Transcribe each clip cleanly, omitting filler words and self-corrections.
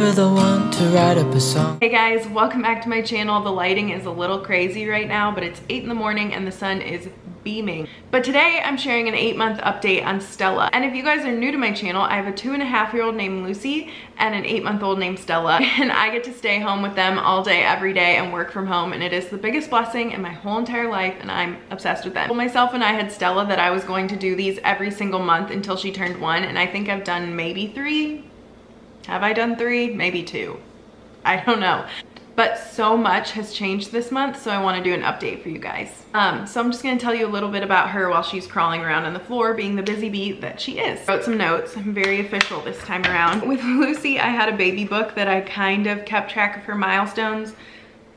never the one to write up a song. Hey guys, welcome back to my channel. The lighting is a little crazy right now, but it's 8 in the morning and the sun is beaming. But today I'm sharing an 8-month update on Stella. And if you guys are new to my channel, I have a 2.5-year-old named Lucy and an 8-month-old named Stella. And I get to stay home with them all day, every day, and work from home. And it is the biggest blessing in my whole entire life, and I'm obsessed with them. Well, myself and I had Stella that I was going to do these every single month until she turned 1, and I think I've done maybe 3. Have I done 3? Maybe 2. I don't know. But so much has changed this month, so I want to do an update for you guys. So I'm just going to tell you a little bit about her while she's crawling around on the floor, being the busy bee that she is. Wrote some notes. I'm very official this time around. With Lucy, I had a baby book that I kind of kept track of her milestones.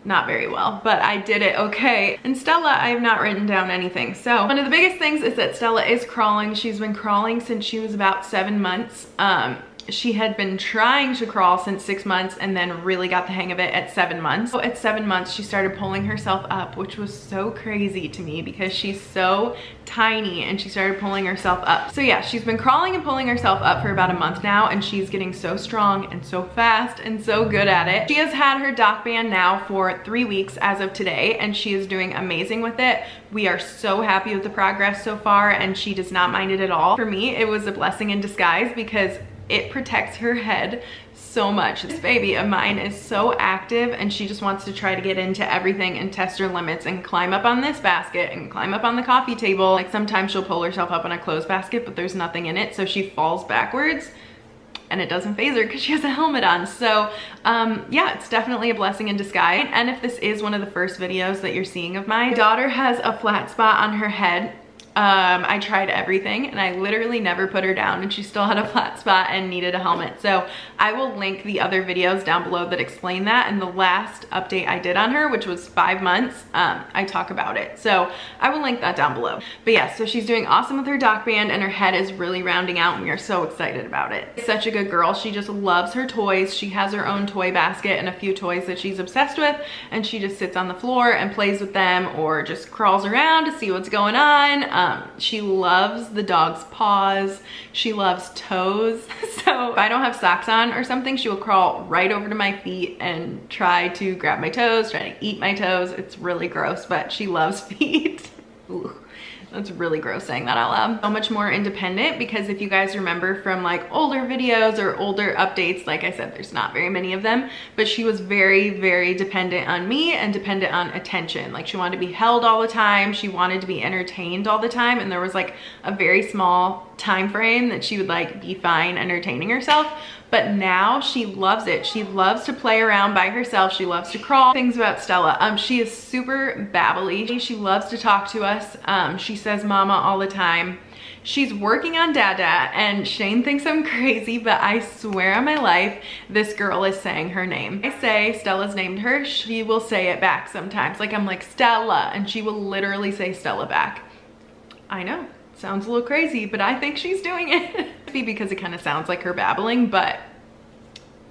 Not very well, but I did it okay. And Stella, I have not written down anything. So one of the biggest things is that Stella is crawling. She's been crawling since she was about 7 months. She had been trying to crawl since 6 months and then really got the hang of it at 7 months. So at 7 months, she started pulling herself up, which was so crazy to me because she's so tiny, and she started pulling herself up. So yeah, she's been crawling and pulling herself up for about a month now, and she's getting so strong and so fast and so good at it. She has had her Docband now for 3 weeks as of today, and she is doing amazing with it. We are so happy with the progress so far, and she does not mind it at all. For me, it was a blessing in disguise because it protects her head so much. This baby of mine is so active, and she just wants to try to get into everything and test her limits and climb up on this basket and climb up on the coffee table. Like sometimes she'll pull herself up on a clothes basket, but there's nothing in it, so she falls backwards and it doesn't phase her because she has a helmet on. So yeah, it's definitely a blessing in disguise. And if this is one of the first videos that you're seeing of mine, my daughter has a flat spot on her head. I tried everything, and I literally never put her down, and she still had a flat spot and needed a helmet. So I will link the other videos down below that explain that. And the last update I did on her, which was 5 months, I talk about it. So I will link that down below. But yeah, so she's doing awesome with her Docband, and her head is really rounding out, and we are so excited about it. Such a good girl. She just loves her toys. She has her own toy basket and a few toys that she's obsessed with, and she just sits on the floor and plays with them or just crawls around to see what's going on. She loves the dog's paws. She loves toes. So if I don't have socks on or something, she will crawl right over to my feet and try to grab my toes, try to eat my toes. It's really gross, but she loves feet. Ooh. That's really gross saying that out loud. So much more independent, because if you guys remember from like older videos or older updates, like I said, there's not very many of them, but she was very, very dependent on me and dependent on attention. Like she wanted to be held all the time. She wanted to be entertained all the time. And there was like a very small time frame that she would like be fine entertaining herself. But now she loves it. She loves to play around by herself. She loves to crawl. Things about Stella. She is super babbly. She loves to talk to us. She says mama all the time. She's working on Dada, and Shane thinks I'm crazy, but I swear on my life, this girl is saying her name. I say Stella's named her, she will say it back sometimes. Like I'm like, Stella, and she will literally say Stella back. I know. Sounds a little crazy, but I think she's doing it. Because it kind of sounds like her babbling, but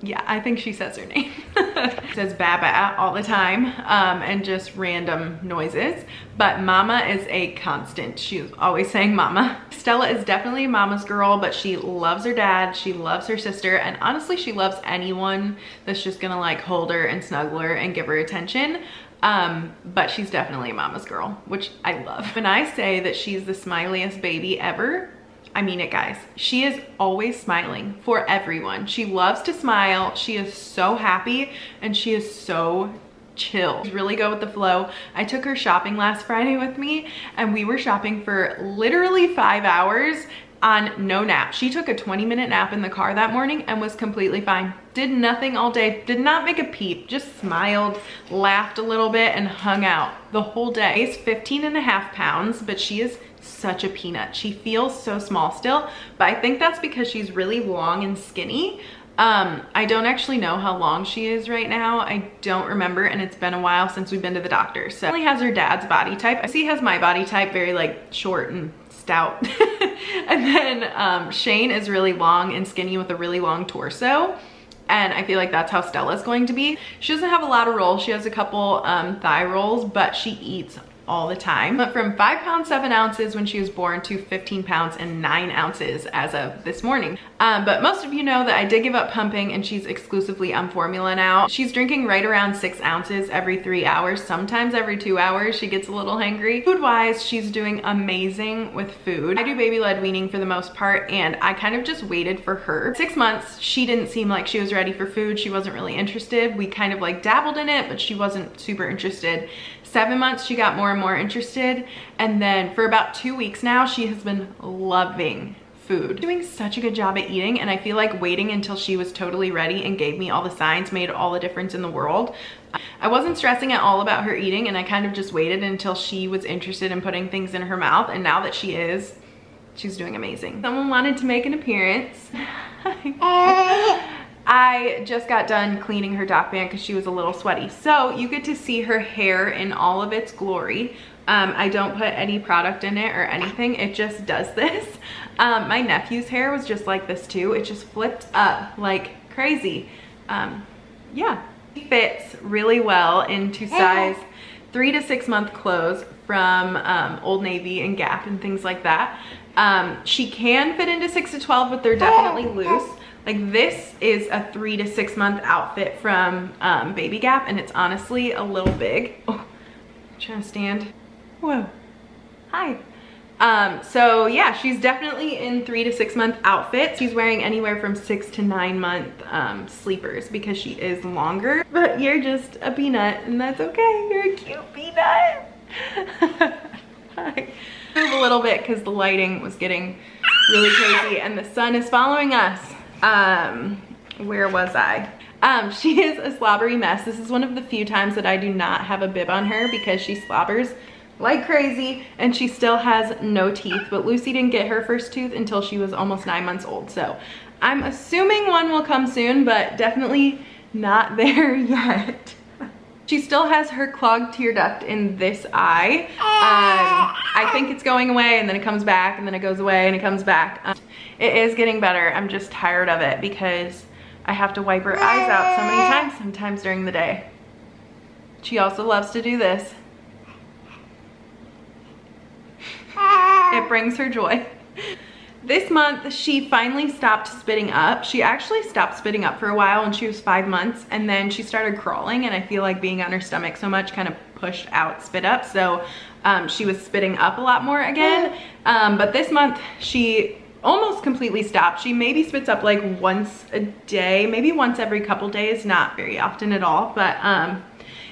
yeah, I think she says her name. She says baba all the time, and just random noises. But mama is a constant. She's always saying mama. Stella is definitely a mama's girl, but she loves her dad. She loves her sister. And honestly, she loves anyone that's just gonna like hold her and snuggle her and give her attention. But she's definitely a mama's girl, which I love. When I say that she's the smiliest baby ever, I mean it, guys. She is always smiling for everyone. She loves to smile. She is so happy, and she is so chill. She's really go with the flow. I took her shopping last Friday with me, and we were shopping for literally 5 hours on no nap. She took a 20-minute nap in the car that morning and was completely fine. Did nothing all day, did not make a peep, just smiled, laughed a little bit, and hung out the whole day. She's 15.5 pounds, but she is such a peanut. She feels so small still, but I think that's because she's really long and skinny. I don't actually know how long she is right now. I don't remember, and it's been a while since we've been to the doctor. So she only has her dad's body type. She has my body type, very like short and stout. And then Shane is really long and skinny with a really long torso. And I feel like that's how Stella's going to be. She doesn't have a lot of rolls. She has a couple thigh rolls, but she eats all the time. But from 5 pounds 7 ounces when she was born to 15 pounds and 9 ounces as of this morning. But most of you know that I did give up pumping and she's exclusively on formula now. She's drinking right around 6 ounces every 3 hours, sometimes every 2 hours. She gets a little hangry. Food wise, she's doing amazing with food. I do baby led weaning for the most part, and I kind of just waited for her. 6 months, she didn't seem like she was ready for food. She wasn't really interested. We kind of like dabbled in it, but she wasn't super interested. 7 months, she got more and more interested. And then for about 2 weeks now, she has been loving food. Doing such a good job at eating, and I feel like waiting until she was totally ready and gave me all the signs made all the difference in the world. I wasn't stressing at all about her eating, and I kind of just waited until she was interested in putting things in her mouth, and now that she is, she's doing amazing. Someone wanted to make an appearance. I just got done cleaning her Docband because she was a little sweaty. So you get to see her hair in all of its glory. I don't put any product in it or anything. It just does this. My nephew's hair was just like this too. It just flipped up like crazy. Yeah, it fits really well into size 3 to 6 month clothes from Old Navy and Gap and things like that. She can fit into 6 to 12, but they're definitely loose. Like this is a 3 to 6 month outfit from Baby Gap, and it's honestly a little big. Oh, I'm trying to stand. Whoa, hi. So yeah, she's definitely in 3 to 6 month outfits. She's wearing anywhere from 6 to 9 month sleepers because she is longer, but you're just a peanut and that's okay. You're a cute peanut. Hi. Move a little bit because the lighting was getting really crazy and the sun is following us. Where was I? She is a slobbery mess. This is one of the few times that I do not have a bib on her because she slobbers like crazy and she still has no teeth. But Lucy didn't get her first tooth until she was almost 9 months old. So I'm assuming one will come soon, but definitely not there yet. She still has her clogged tear duct in this eye. I think it's going away and then it comes back and then it goes away and it comes back. It is getting better. I'm just tired of it because I have to wipe her eyes out so many times sometimes during the day. She also loves to do this. It brings her joy. This month, she finally stopped spitting up. She actually stopped spitting up for a while when she was 5 months, and then she started crawling, and I feel like being on her stomach so much kind of pushed out spit up, so she was spitting up a lot more again. But this month, she almost completely stopped. She maybe spits up like once a day, maybe once every couple days, not very often at all, but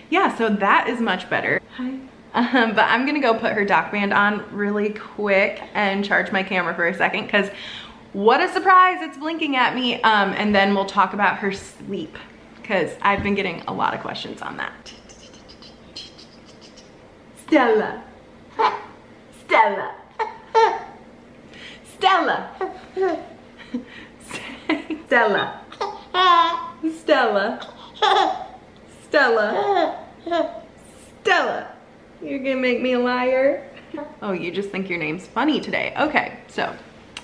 yeah, so that is much better. Hi. But I'm gonna go put her Docband on really quick and charge my camera for a second because what a surprise, it's blinking at me. And then we'll talk about her sleep because I've been getting a lot of questions on that. Stella. Stella. Stella. Stella. Stella. Stella. Stella. You're gonna make me a liar? Oh, you just think your name's funny today. Okay, so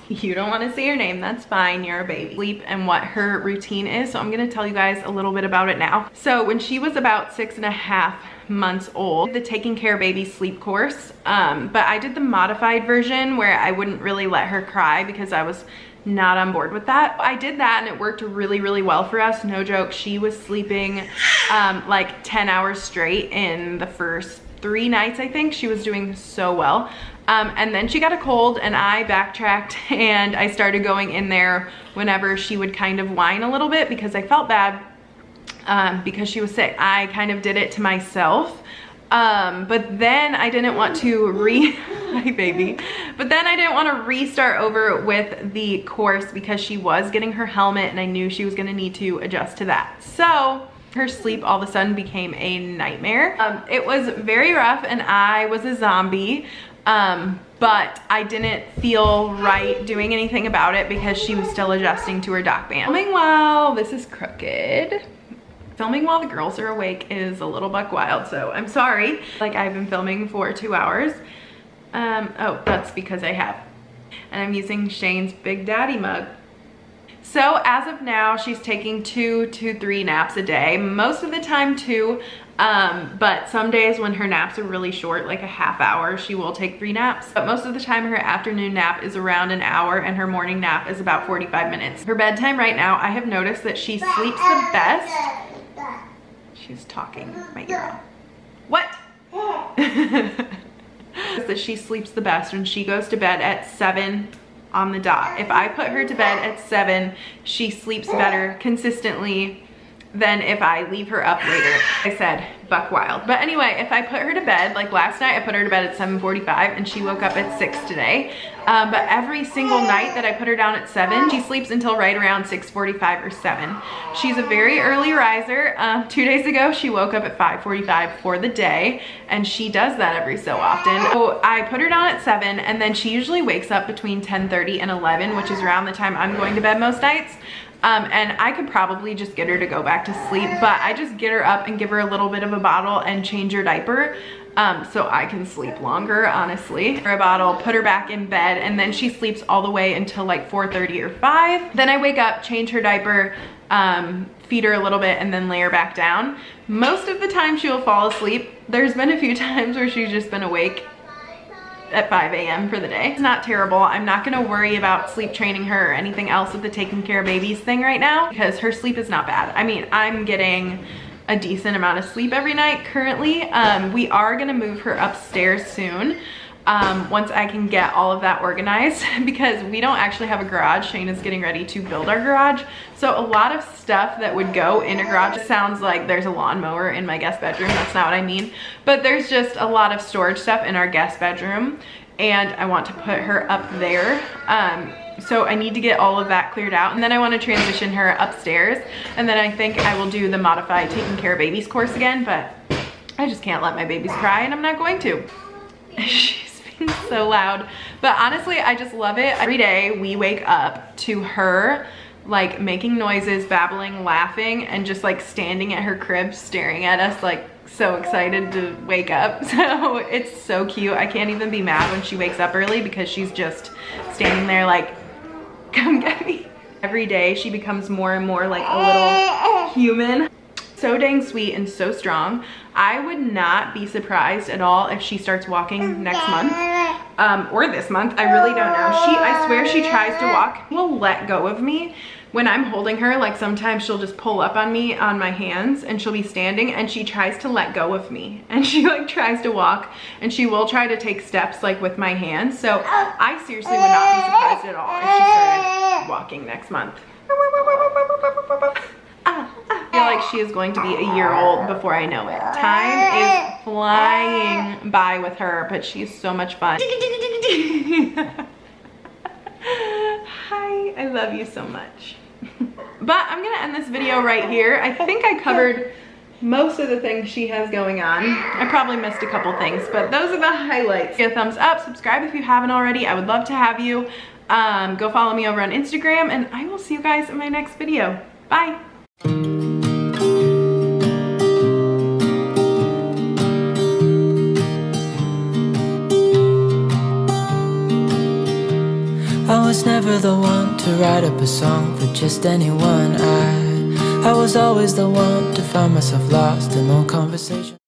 you don't wanna say your name, that's fine, you're a baby. Sleep and what her routine is, so I'm gonna tell you guys a little bit about it now. So when she was about 6.5 months old, the Taking Care Baby sleep course, but I did the modified version where I wouldn't really let her cry because I was not on board with that. I did that and it worked really, really well for us, no joke. She was sleeping like 10 hours straight in the first 3 nights, I think. She was doing so well. And then she got a cold and I backtracked and I started going in there whenever she would kind of whine a little bit because I felt bad because she was sick. I kind of did it to myself. But then I didn't want to hi baby. But then I didn't want to restart over with the course because she was getting her helmet and I knew she was gonna need to adjust to that. So her sleep all of a sudden became a nightmare. It was very rough and I was a zombie, but I didn't feel right doing anything about it because she was still adjusting to her Docband. Filming while this is crooked. Filming while the girls are awake is a little buck wild, so I'm sorry. Like I've been filming for 2 hours. Oh, that's because I have. And I'm using Shane's Big Daddy mug. So as of now, she's taking 2 to 3 naps a day. Most of the time 2. But some days when her naps are really short, like a half hour, she will take 3 naps. But most of the time her afternoon nap is around an hour and her morning nap is about 45 minutes. Her bedtime right now, I have noticed that she sleeps the best. She's talking my ear off. What? That she sleeps the best when she goes to bed at 7 on the dot. If I put her to bed at 7, she sleeps better consistently than if I leave her up later. I said buck wild. But anyway, if I put her to bed, like last night I put her to bed at 7:45 and she woke up at 6 today. But every single night that I put her down at 7, she sleeps until right around 6:45 or 7. She's a very early riser. 2 days ago, she woke up at 5:45 for the day, and she does that every so often. So I put her down at 7, and then she usually wakes up between 10:30 and 11, which is around the time I'm going to bed most nights. And I could probably just get her to go back to sleep, but I just get her up and give her a little bit of a bottle and change her diaper so I can sleep longer, honestly. Her a bottle, put her back in bed, and then she sleeps all the way until like 4:30 or 5. Then I wake up, change her diaper, feed her a little bit, and then lay her back down. Most of the time she will fall asleep. There's been a few times where she's just been awake at 5 a.m. for the day. It's not terrible. I'm not gonna worry about sleep training her or anything else with the taking care of babies thing right now because her sleep is not bad. I mean, I'm getting a decent amount of sleep every night currently. We are gonna move her upstairs soon once I can get all of that organized because we don't actually have a garage. Shane is getting ready to build our garage. So a lot of stuff that would go in a garage, it sounds like there's a lawnmower in my guest bedroom. That's not what I mean. But there's just a lot of storage stuff in our guest bedroom and I want to put her up there. So I need to get all of that cleared out and then I want to transition her upstairs and then I think I will do the modified taking care of babies course again, but I just can't let my babies cry and I'm not going to. So loud, but honestly I just love it. Every day we wake up to her like making noises, babbling, laughing, and just like standing at her crib staring at us like so excited to wake up. So it's so cute. I can't even be mad when she wakes up early because she's just standing there like, come get me. Every day she becomes more and more like a little human. So dang sweet and so strong. I would not be surprised at all if she starts walking next month or this month. I really don't know. I swear she tries to walk. Will let go of me when I'm holding her. Like sometimes she'll just pull up on me on my hands and she'll be standing and she tries to let go of me and she like tries to walk and she will try to take steps like with my hands. So I seriously would not be surprised at all if she started walking next month. I feel like she is going to be a year old before I know it. Time is flying by with her, but she's so much fun. Hi, I love you so much. But I'm gonna end this video right here. I think I covered most of the things she has going on. I probably missed a couple things, but those are the highlights. Give a thumbs up, subscribe if you haven't already. I would love to have you. Go follow me over on Instagram, and I will see you guys in my next video. Bye. I was never the one to write up a song for just anyone. I was always the one to find myself lost in long conversation.